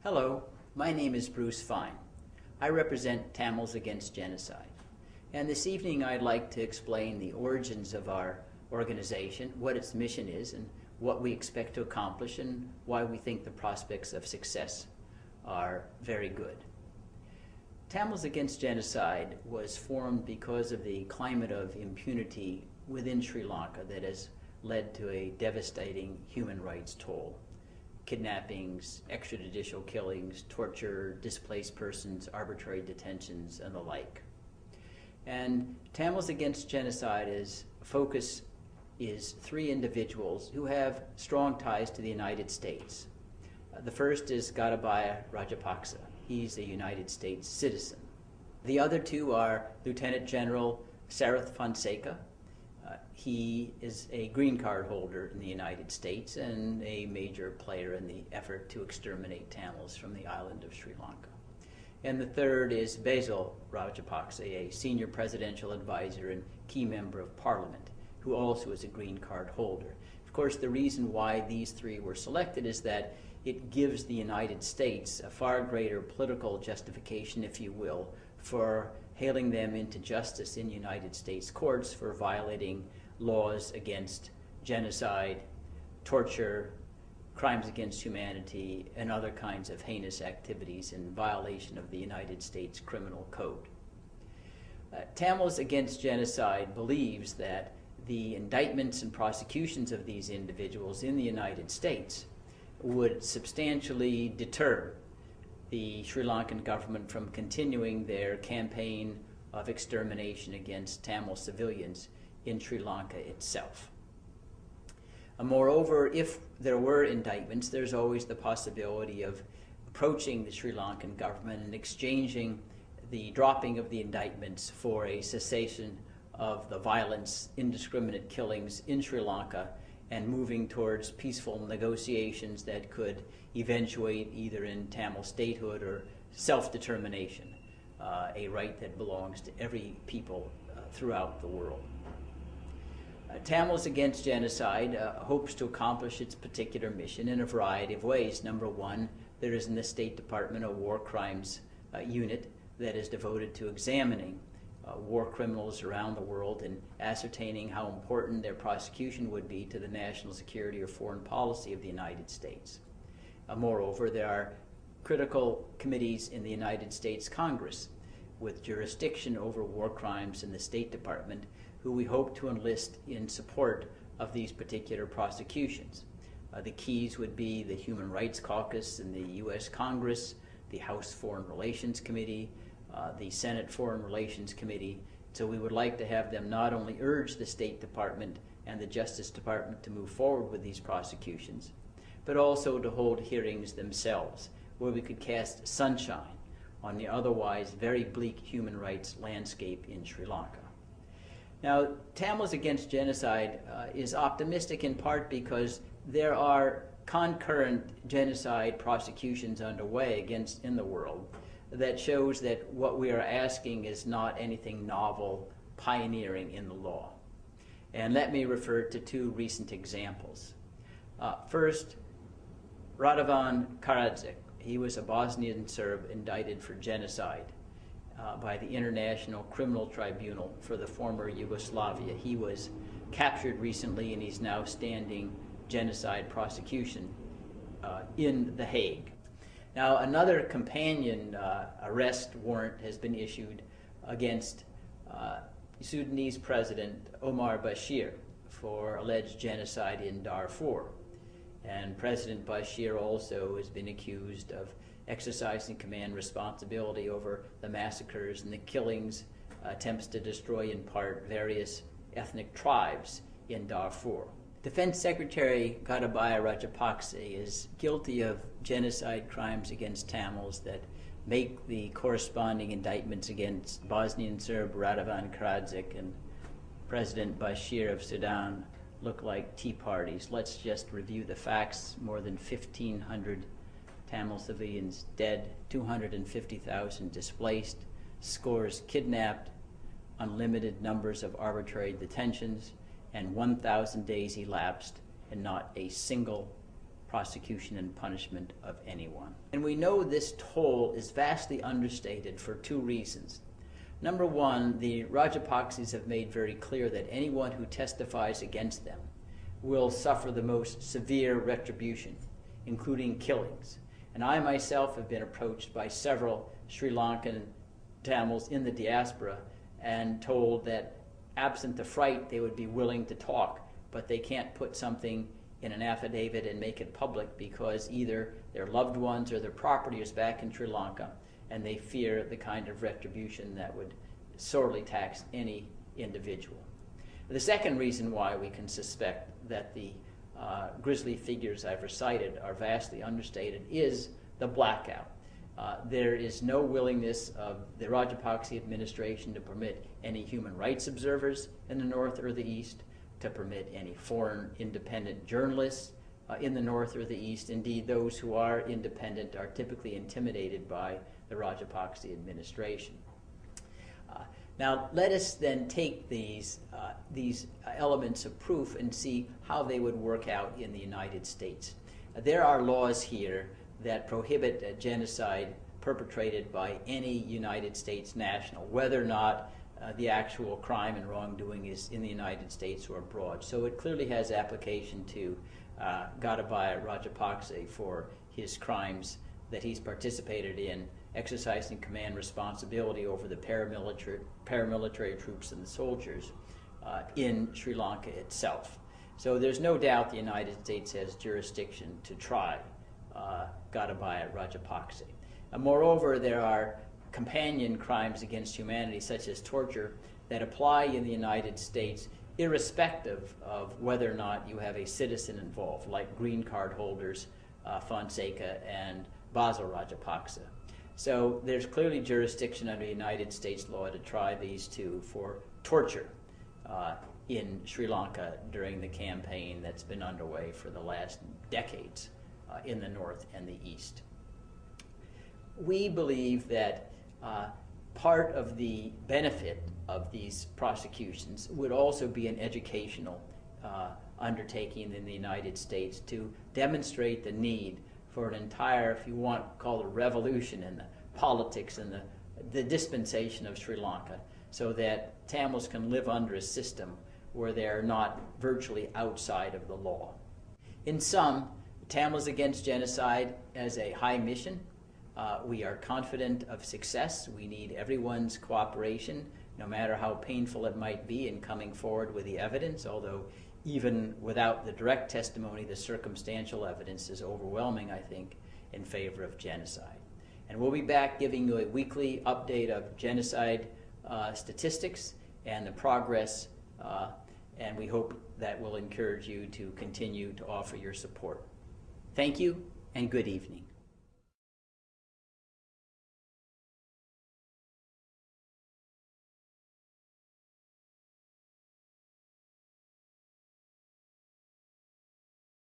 Hello, my name is Bruce Fine. I represent Tamils Against Genocide. And this evening I'd like to explain the origins of our organization, what its mission is, and what we expect to accomplish, and why we think the prospects of success are very good. Tamils Against Genocide was formed because of the climate of impunity within Sri Lanka that has led to a devastating human rights toll. Kidnappings, extrajudicial killings, torture, displaced persons, arbitrary detentions, and the like. And Tamils Against Genocide's focus is three individuals who have strong ties to the United States. The first is Gotabaya Rajapaksa. He's a United States citizen. The other two are Lieutenant General Sarath Fonseca. He is a green card holder in the United States and a major player in the effort to exterminate Tamils from the island of Sri Lanka. And the third is Basil Rajapaksa, a senior presidential advisor and key member of parliament, who also is a green card holder. Of course, the reason why these three were selected is that it gives the United States a far greater political justification, if you will, for hailing them into justice in United States courts for violating laws against genocide, torture, crimes against humanity, and other kinds of heinous activities in violation of the United States Criminal Code. Tamils Against Genocide believes that the indictments and prosecutions of these individuals in the United States would substantially deter the Sri Lankan government from continuing their campaign of extermination against Tamil civilians in Sri Lanka itself. Moreover, if there were indictments, there's always the possibility of approaching the Sri Lankan government and exchanging the dropping of the indictments for a cessation of the violence, indiscriminate killings in Sri Lanka, and moving towards peaceful negotiations that could eventuate either in Tamil statehood or self-determination, a right that belongs to every people throughout the world. Tamils Against Genocide hopes to accomplish its particular mission in a variety of ways. Number one, there is in the State Department a war crimes unit that is devoted to examining war criminals around the world and ascertaining how important their prosecution would be to the national security or foreign policy of the United States. Moreover, there are critical committees in the United States Congress with jurisdiction over war crimes in the State Department who we hope to enlist in support of these particular prosecutions. The keys would be the Human Rights Caucus in the U.S. Congress, the House Foreign Relations Committee, the Senate Foreign Relations Committee. So we would like to have them not only urge the State Department and the Justice Department to move forward with these prosecutions, but also to hold hearings themselves where we could cast sunshine on the otherwise very bleak human rights landscape in Sri Lanka. Now, Tamils Against Genocide is optimistic in part because there are concurrent genocide prosecutions underway in the world that shows that what we are asking is not anything novel, pioneering in the law. And let me refer to two recent examples. First, Radovan Karadzic. He was a Bosnian Serb indicted for genocide by the International Criminal Tribunal for the former Yugoslavia. He was captured recently and he's now standing genocide prosecution in The Hague. Now, another companion arrest warrant has been issued against Sudanese President Omar Bashir for alleged genocide in Darfur. And President Bashir also has been accused of exercising command responsibility over the massacres and the killings, attempts to destroy in part various ethnic tribes in Darfur. Defense Secretary Gotabaya Rajapaksa is guilty of genocide crimes against Tamils that make the corresponding indictments against Bosnian Serb Radovan Karadzic and President Bashir of Sudan look like tea parties. Let's just review the facts. More than 1,500 Tamil civilians dead, 250,000 displaced, scores kidnapped, unlimited numbers of arbitrary detentions, and 1,000 days elapsed and not a single prosecution and punishment of anyone. And we know this toll is vastly understated for two reasons. Number one, the Rajapakses have made very clear that anyone who testifies against them will suffer the most severe retribution, including killings. And I myself have been approached by several Sri Lankan Tamils in the diaspora and told that absent the fright they would be willing to talk, but they can't put something in an affidavit and make it public because either their loved ones or their property is back in Sri Lanka, and they fear the kind of retribution that would sorely tax any individual. The second reason why we can suspect that the grisly figures I've recited are vastly understated is the blackout. There is no willingness of the Rajapakse administration to permit any human rights observers in the North or the East, to permit any foreign independent journalists in the North or the East. Indeed, those who are independent are typically intimidated by the Rajapakse administration. Now, let us then take these elements of proof and see how they would work out in the United States. There are laws here that prohibit genocide perpetrated by any United States national, whether or not the actual crime and wrongdoing is in the United States or abroad. So it clearly has application to Gotabaya Rajapakse for his crimes that he's participated in, exercising command responsibility over the paramilitary troops and the soldiers in Sri Lanka itself. So there's no doubt the United States has jurisdiction to try Gotabaya Rajapakse. Moreover, there are companion crimes against humanity, such as torture, that apply in the United States irrespective of whether or not you have a citizen involved, like green card holders Fonseca and Basil Rajapaksa. So there's clearly jurisdiction under United States law to try these two for torture in Sri Lanka during the campaign that's been underway for the last decades in the North and the East. We believe that part of the benefit of these prosecutions would also be an educational undertaking in the United States to demonstrate the need for an entire, if you want to call it a revolution in the politics and the dispensation of Sri Lanka, so that Tamils can live under a system where they are not virtually outside of the law. In sum, Tamils Against Genocide as a high mission. We are confident of success. We need everyone's cooperation, no matter how painful it might be, in coming forward with the evidence, although even without the direct testimony, the circumstantial evidence is overwhelming, I think, in favor of genocide. And we'll be back giving you a weekly update of genocide statistics and the progress, and we hope that will encourage you to continue to offer your support. Thank you, and good evening.